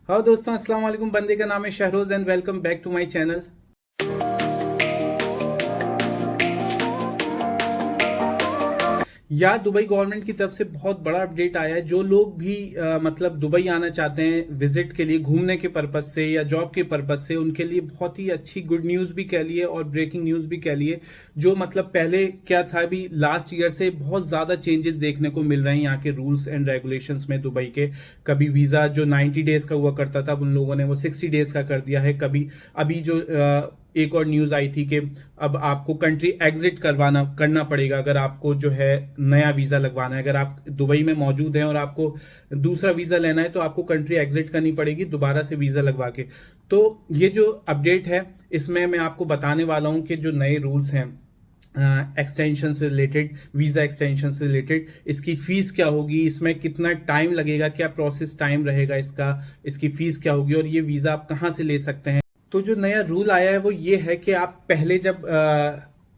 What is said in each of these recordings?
हाँ दोस्तों, अस्सलाम वालेकुम। बंदे का नाम है Shahroz and welcome back to my channel. यार, दुबई गवर्नमेंट की तरफ से बहुत बड़ा अपडेट आया है। जो लोग भी मतलब दुबई आना चाहते हैं विजिट के लिए, घूमने के पर्पज से या जॉब के पर्पज से, उनके लिए बहुत ही अच्छी गुड न्यूज़ भी कह लिए और ब्रेकिंग न्यूज़ भी कह लिए। जो मतलब पहले क्या था, अभी लास्ट ईयर से बहुत ज़्यादा चेंजेस देखने को मिल रहे हैं यहाँ के रूल्स एंड रेगुलेशंस में दुबई के। कभी वीज़ा जो 90 डेज का हुआ करता था, अब उन लोगों ने वो 60 डेज का कर दिया है। कभी अभी जो एक और न्यूज आई थी कि अब आपको कंट्री एग्जिट करना पड़ेगा अगर आपको जो है नया वीजा लगवाना है। अगर आप दुबई में मौजूद हैं और आपको दूसरा वीजा लेना है तो आपको कंट्री एग्जिट करनी पड़ेगी दोबारा से वीजा लगवा के। तो ये जो अपडेट है इसमें मैं आपको बताने वाला हूं कि जो नए रूल्स हैं एक्सटेंशन से रिलेटेड, वीजा एक्सटेंशन से रिलेटेड, इसकी फीस क्या होगी, इसमें कितना टाइम लगेगा, क्या प्रोसेस टाइम रहेगा इसका, इसकी फीस क्या होगी और ये वीजा आप कहाँ से ले सकते हैं। तो जो नया रूल आया है वो ये है कि आप पहले जब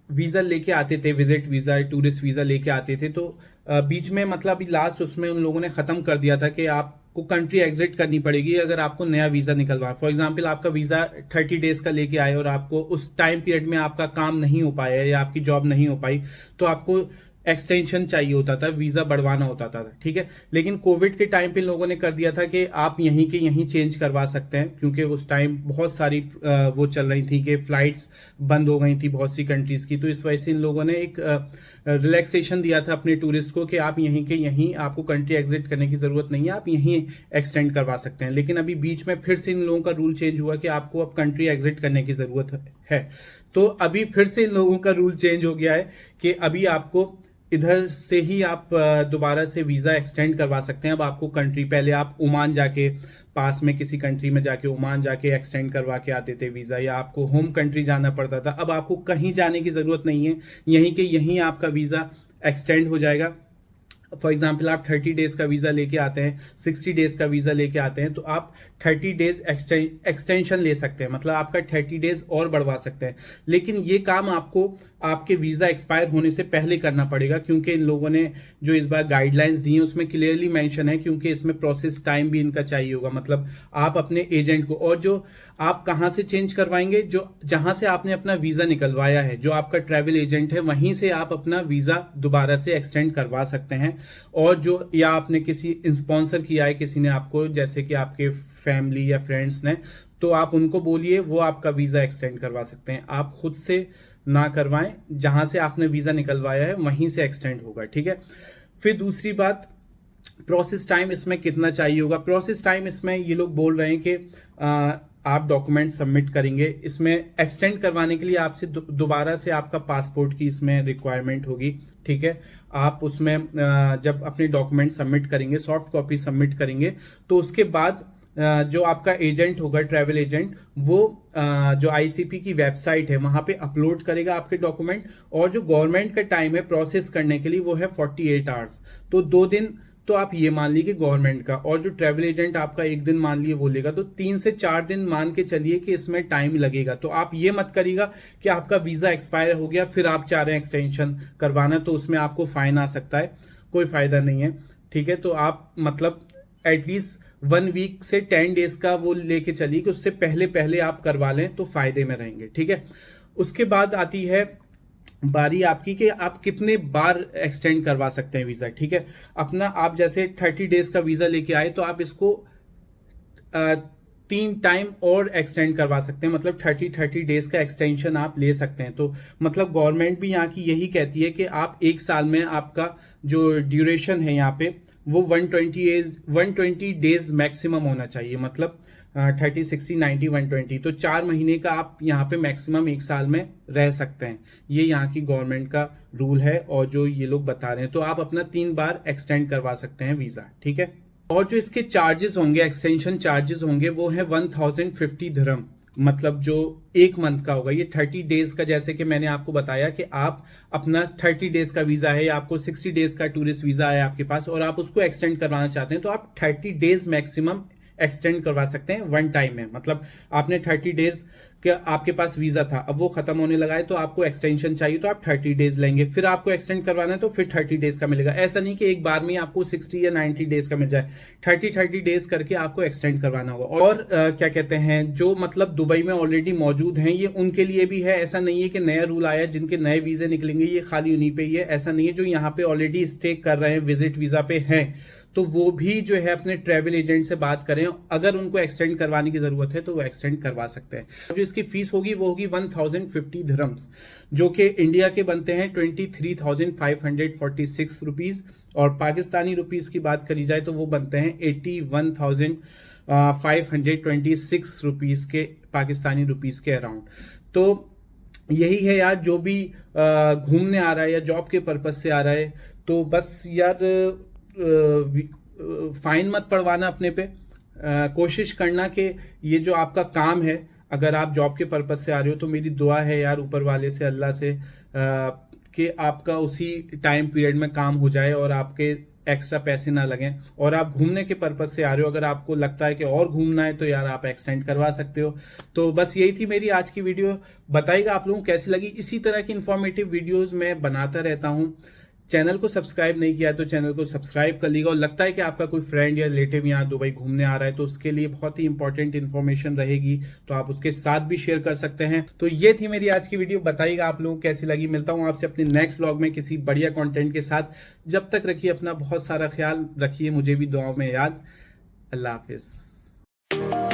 वीजा लेके आते थे, विजिट वीजा, टूरिस्ट वीजा लेके आते थे, तो बीच में मतलब अभी लास्ट उसमें उन लोगों ने खत्म कर दिया था कि आपको कंट्री एग्जिट करनी पड़ेगी अगर आपको नया वीजा निकलवा। फॉर एग्जांपल, आपका वीजा 30 डेज का लेके आए और आपको उस टाइम पीरियड में आपका काम नहीं हो पाया या आपकी जॉब नहीं हो पाई, तो आपको एक्सटेंशन चाहिए होता था, वीजा बढ़वाना होता था। ठीक है, लेकिन कोविड के टाइम पे लोगों ने कर दिया था कि आप यहीं के यहीं चेंज करवा सकते हैं, क्योंकि उस टाइम बहुत सारी वो चल रही थी कि फ्लाइट्स बंद हो गई थी बहुत सी कंट्रीज की। तो इस वजह से इन लोगों ने एक रिलैक्सेशन दिया था अपने टूरिस्ट को कि आप यहीं के यहीं, आपको कंट्री एग्जिट करने की जरूरत नहीं है, आप यहीं एक्सटेंड करवा सकते हैं। लेकिन अभी बीच में फिर से इन लोगों का रूल चेंज हुआ कि आपको अब कंट्री एग्जिट करने की जरूरत है। तो अभी फिर से इन लोगों का रूल चेंज हो गया है कि अभी आपको इधर से ही आप दोबारा से वीजा एक्सटेंड करवा सकते हैं। अब आपको कंट्री, पहले आप ओमान जाके, पास में किसी कंट्री में जाके ओमान जाके एक्सटेंड करवा के आते थे वीजा, या आपको होम कंट्री जाना पड़ता था। अब आपको कहीं जाने की जरूरत नहीं है, यहीं के यहीं आपका वीजा एक्सटेंड हो जाएगा। फॉर एग्जाम्पल, आप 30 डेज का वीजा लेके आते हैं, 60 डेज का वीजा लेके आते हैं, तो आप 30 डेज एक्सटेंशन ले सकते हैं, मतलब आपका 30 डेज और बढ़वा सकते हैं। लेकिन ये काम आपको आपके वीजा एक्सपायर होने से पहले करना पड़ेगा, क्योंकि इन लोगों ने जो इस बार गाइडलाइंस दी हैं उसमें क्लियरली मेंशन है, क्योंकि इसमें प्रोसेस टाइम भी इनका चाहिए होगा। मतलब आप अपने एजेंट को, और जो आप कहां से चेंज करवाएंगे, जो जहां से आपने अपना वीजा निकलवाया है, जो आपका ट्रैवल एजेंट है, वहीं से आप अपना वीजा दोबारा से एक्सटेंड करवा सकते हैं। और जो, या आपने किसी स्पॉन्सर किया है किसी ने आपको, जैसे कि आपके फैमिली या फ्रेंड्स ने, तो आप उनको बोलिए, वो आपका वीजा एक्सटेंड करवा सकते हैं। आप खुद से ना करवाएं, जहां से आपने वीजा निकलवाया है वहीं से एक्सटेंड होगा। ठीक है, फिर दूसरी बात, प्रोसेस टाइम इसमें कितना चाहिए होगा। प्रोसेस टाइम इसमें ये लोग बोल रहे हैं कि आप डॉक्यूमेंट सबमिट करेंगे, इसमें एक्सटेंड करवाने के लिए आपसे दोबारा से आपका पासपोर्ट की इसमें रिक्वायरमेंट होगी। ठीक है, आप उसमें जब अपने डॉक्यूमेंट सबमिट करेंगे, सॉफ्ट कॉपी सबमिट करेंगे, तो उसके बाद जो आपका एजेंट होगा, ट्रैवल एजेंट, वो जो आईसीपी की वेबसाइट है वहां पे अपलोड करेगा आपके डॉक्यूमेंट। और जो गवर्नमेंट का टाइम है प्रोसेस करने के लिए वो है 48 आवर्स, तो 2 दिन तो आप ये मान लीजिए गवर्नमेंट का, और जो ट्रैवल एजेंट आपका 1 दिन मान लिए वो लेगा, तो 3 से 4 दिन मान के चलिए कि इसमें टाइम लगेगा। तो आप ये मत करिएगा कि आपका वीजा एक्सपायर हो गया फिर आप चाह रहे हैं एक्सटेंशन करवाना, तो उसमें आपको फाइन आ सकता है, कोई फायदा नहीं है। ठीक है, तो आप मतलब एटलीस्ट 1 वीक से 10 डेज का वो लेके चलिए कि उससे पहले पहले आप करवा लें तो फायदे में रहेंगे। ठीक है, उसके बाद आती है बारी आपकी कि आप कितने बार एक्सटेंड करवा सकते हैं वीजा। ठीक है, अपना आप जैसे 30 डेज का वीजा लेके आए तो आप इसको 3 टाइम और एक्सटेंड करवा सकते हैं, मतलब 30 डेज का एक्सटेंशन आप ले सकते हैं। तो मतलब गवर्नमेंट भी यहाँ की यही कहती है कि आप 1 साल में आपका जो ड्यूरेशन है यहाँ पे वो 120 डेज मैक्सिमम होना चाहिए, मतलब 30, 60, 90, 120, तो 4 महीने का आप यहाँ पे मैक्सिमम 1 साल में रह सकते हैं। ये यहाँ की गवर्नमेंट का रूल है और जो ये लोग बता रहे हैं, तो आप अपना 3 बार एक्सटेंड करवा सकते हैं वीजा। ठीक है, और जो इसके चार्जेस होंगे, एक्सटेंशन चार्जेस होंगे, वो है 1050 दिरहम, मतलब जो 1 मंथ का होगा। ये 30 डेज का, जैसे कि मैंने आपको बताया कि आप अपना 30 डेज का वीजा है या आपको 60 डेज का टूरिस्ट वीजा है आपके पास और आप उसको एक्सटेंड करवाना चाहते हैं, तो आप 30 डेज मैक्सिमम एक्सटेंड करवा सकते हैं 1 टाइम में। मतलब आपने 30 डेज कि आपके पास वीजा था, अब वो खत्म होने लगा है तो आपको एक्सटेंशन चाहिए तो आप 30 डेज लेंगे, फिर आपको एक्सटेंड करवाना है तो फिर 30 डेज का मिलेगा। ऐसा नहीं कि एक बार में आपको 60 या 90 डेज का मिल जाए, 30 डेज करके आपको एक्सटेंड करवाना होगा। और क्या कहते हैं, जो मतलब दुबई में ऑलरेडी मौजूद हैं ये उनके लिए भी है। ऐसा नहीं है कि नया रूल आया जिनके नए वीजे निकलेंगे ये खाली उन्हीं पे ही है, ऐसा नहीं है। जो यहाँ पे ऑलरेडी स्टे कर रहे हैं, विजिट वीजा पे हैं, तो वो भी जो है अपने ट्रैवल एजेंट से बात करें, अगर उनको एक्सटेंड करवाने की जरूरत है तो वो एक्सटेंड करवा सकते हैं। जो इसकी फीस होगी वो होगी 1050 दिरहम्स, जो कि इंडिया के बनते हैं 23,546 रुपीज, और पाकिस्तानी रुपीज की बात करी जाए तो वो बनते हैं 81,526 रुपीज के, पाकिस्तानी रुपीज के अराउंड। तो यही है यार, जो भी घूमने आ रहा है या जॉब के पर्पज से आ रहा है तो बस यार फाइन मत पड़वाना अपने पे। कोशिश करना कि ये जो आपका काम है, अगर आप जॉब के पर्पज से आ रहे हो तो मेरी दुआ है यार ऊपर वाले से, अल्लाह से, कि आपका उसी टाइम पीरियड में काम हो जाए और आपके एक्स्ट्रा पैसे ना लगें। और आप घूमने के पर्पज से आ रहे हो, अगर आपको लगता है कि और घूमना है तो यार आप एक्सटेंड करवा सकते हो। तो बस यही थी मेरी आज की वीडियो। बताइएगा आप लोगों को कैसी लगी। इसी तरह की इंफॉर्मेटिव वीडियोस मैं बनाता रहता हूं। चैनल को सब्सक्राइब नहीं किया तो चैनल को सब्सक्राइब कर लीजिएगा। और लगता है कि आपका कोई फ्रेंड या रिलेटिव यहाँ दुबई घूमने आ रहा है तो उसके लिए बहुत ही इंपॉर्टेंट इन्फॉर्मेशन रहेगी, तो आप उसके साथ भी शेयर कर सकते हैं। तो ये थी मेरी आज की वीडियो। बताइएगा आप लोगों को कैसी लगी। मिलता हूँ आपसे अपने नेक्स्ट व्लॉग में किसी बढ़िया कंटेंट के साथ। जब तक रखिए अपना बहुत सारा ख्याल, रखिए मुझे भी दुआओं में याद। अल्लाह हाफिज।